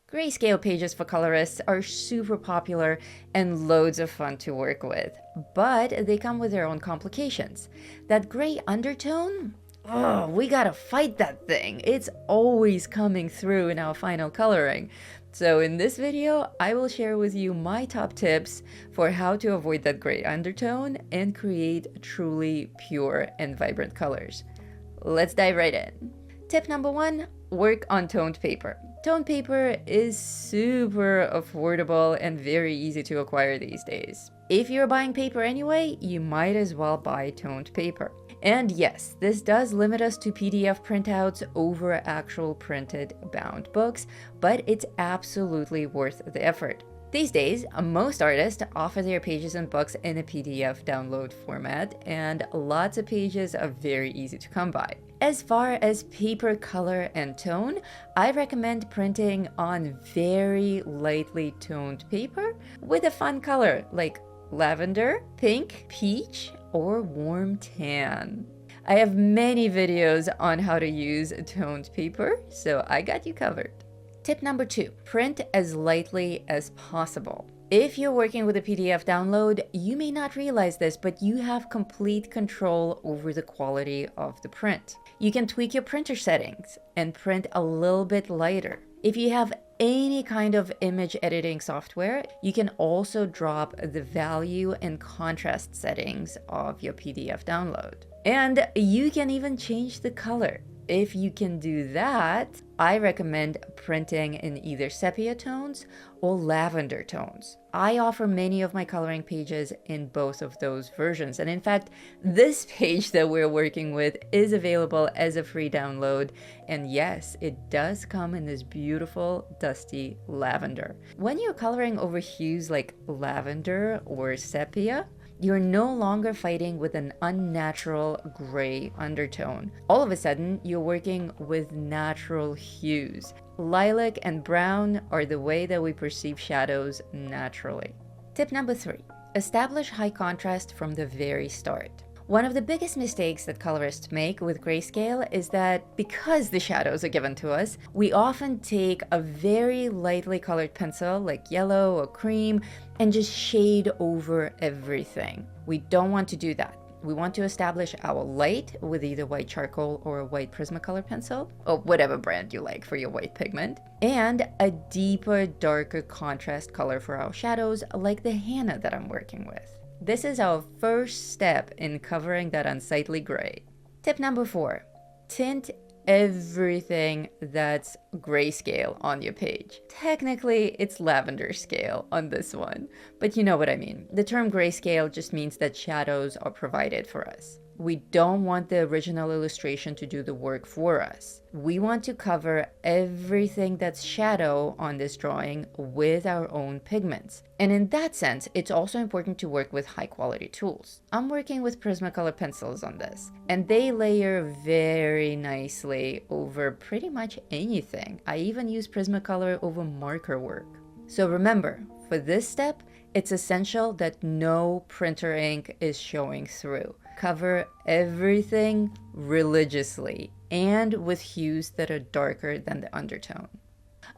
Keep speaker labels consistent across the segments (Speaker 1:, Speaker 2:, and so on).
Speaker 1: Grayscale pages for colorists are super popular and loads of fun to work with, but they come with their own complications. That gray undertone? Oh, we gotta fight that thing. It's always coming through in our final coloring. So in this video, I will share with you my top tips for how to avoid that gray undertone and create truly pure and vibrant colors. Let's dive right in. Tip number one, work on toned paper. Toned paper is super affordable and very easy to acquire these days. If you're buying paper anyway, you might as well buy toned paper. And yes, this does limit us to PDF printouts over actual printed bound books, but it's absolutely worth the effort. These days, most artists offer their pages and books in a PDF download format, and lots of pages are very easy to come by. As far as paper color and tone, I recommend printing on very lightly toned paper with a fun color like lavender, pink, peach, or warm tan. I have many videos on how to use toned paper, so I got you covered. Tip number two, print as lightly as possible. If you're working with a PDF download, you may not realize this, but you have complete control over the quality of the print. You can tweak your printer settings and print a little bit lighter. If you have any kind of image editing software, you can also drop the value and contrast settings of your PDF download. And you can even change the color. If you can do that, I recommend printing in either sepia tones or lavender tones. I offer many of my coloring pages in both of those versions. And in fact, this page that we're working with is available as a free download. And yes, it does come in this beautiful, dusty lavender. When you're coloring over hues like lavender or sepia, you're no longer fighting with an unnatural gray undertone. All of a sudden, you're working with natural hues. Lilac and brown are the way that we perceive shadows naturally. Tip number three, establish high contrast from the very start. One of the biggest mistakes that colorists make with grayscale is that because the shadows are given to us, we often take a very lightly colored pencil like yellow or cream and just shade over everything. We don't want to do that. We want to establish our light with either white charcoal or a white Prismacolor pencil, or whatever brand you like for your white pigment, and a deeper, darker contrast color for our shadows like the henna that I'm working with. This is our first step in covering that unsightly gray. Tip number four, tint everything that's grayscale on your page. Technically, it's lavender scale on this one, but you know what I mean. The term grayscale just means that shadows are provided for us. We don't want the original illustration to do the work for us. We want to cover everything that's shadow on this drawing with our own pigments. And in that sense, it's also important to work with high quality tools. I'm working with Prismacolor pencils on this, and they layer very nicely over pretty much anything. I even use Prismacolor over marker work. So remember, for this step, it's essential that no printer ink is showing through. Cover everything religiously and with hues that are darker than the undertone.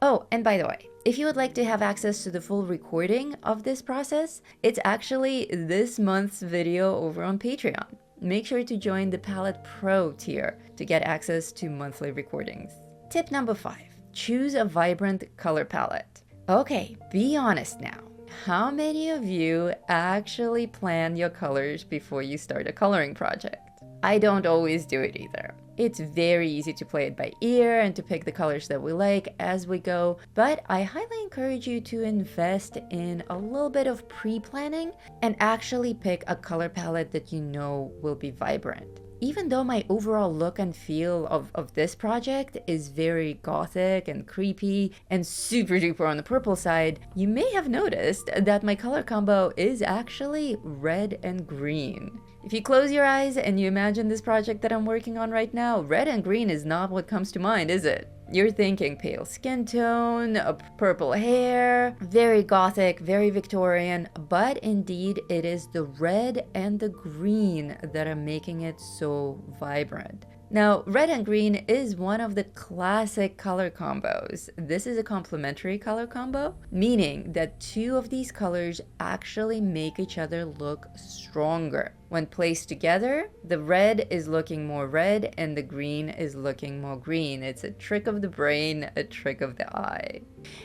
Speaker 1: Oh, and by the way, if you would like to have access to the full recording of this process, it's actually this month's video over on Patreon. Make sure to join the Palette Pro tier to get access to monthly recordings. Tip number five, choose a vibrant color palette. Okay, be honest now. How many of you actually plan your colors before you start a coloring project? I don't always do it either. It's very easy to play it by ear and to pick the colors that we like as we go, but I highly encourage you to invest in a little bit of pre-planning and actually pick a color palette that you know will be vibrant. Even though my overall look and feel of this project is very gothic and creepy and super duper on the purple side, you may have noticed that my color combo is actually red and green. If you close your eyes and you imagine this project that I'm working on right now, red and green is not what comes to mind, is it? You're thinking pale skin tone, purple hair, very gothic, very Victorian, but indeed it is the red and the green that are making it so vibrant. Now, red and green is one of the classic color combos. This is a complementary color combo, meaning that two of these colors actually make each other look stronger. When placed together, the red is looking more red and the green is looking more green. It's a trick of the brain, a trick of the eye.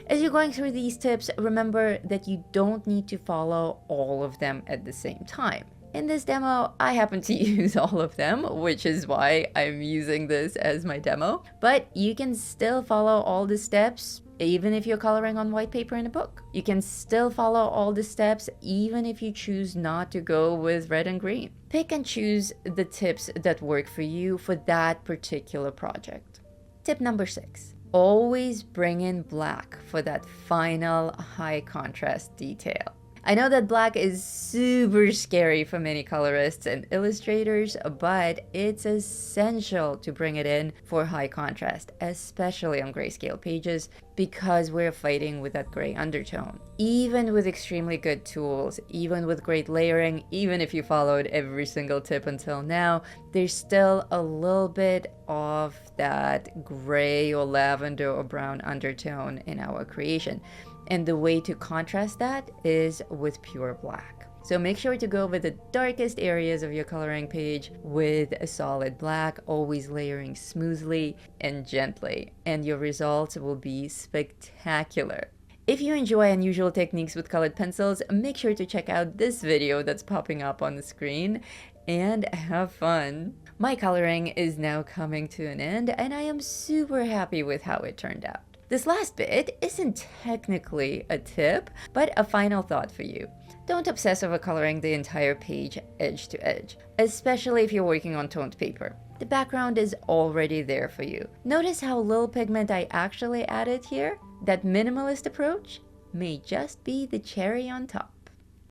Speaker 1: As you're going through these tips, remember that you don't need to follow all of them at the same time. In this demo, I happen to use all of them, which is why I'm using this as my demo. But you can still follow all the steps even if you're coloring on white paper in a book. You can still follow all the steps even if you choose not to go with red and green. Pick and choose the tips that work for you for that particular project. Tip number 6. Always bring in black for that final high contrast detail. I know that black is super scary for many colorists and illustrators, but it's essential to bring it in for high contrast, especially on grayscale pages, because we're fighting with that gray undertone. Even with extremely good tools, even with great layering, even if you followed every single tip until now, there's still a little bit of that gray or lavender or brown undertone in our creation. And the way to contrast that is with pure black. So make sure to go over the darkest areas of your coloring page with a solid black, always layering smoothly and gently, and your results will be spectacular. If you enjoy unusual techniques with colored pencils, make sure to check out this video that's popping up on the screen and have fun. My coloring is now coming to an end, and I am super happy with how it turned out. This last bit isn't technically a tip, but a final thought for you. Don't obsess over coloring the entire page edge to edge, especially if you're working on toned paper. The background is already there for you. Notice how little pigment I actually added here? That minimalist approach may just be the cherry on top.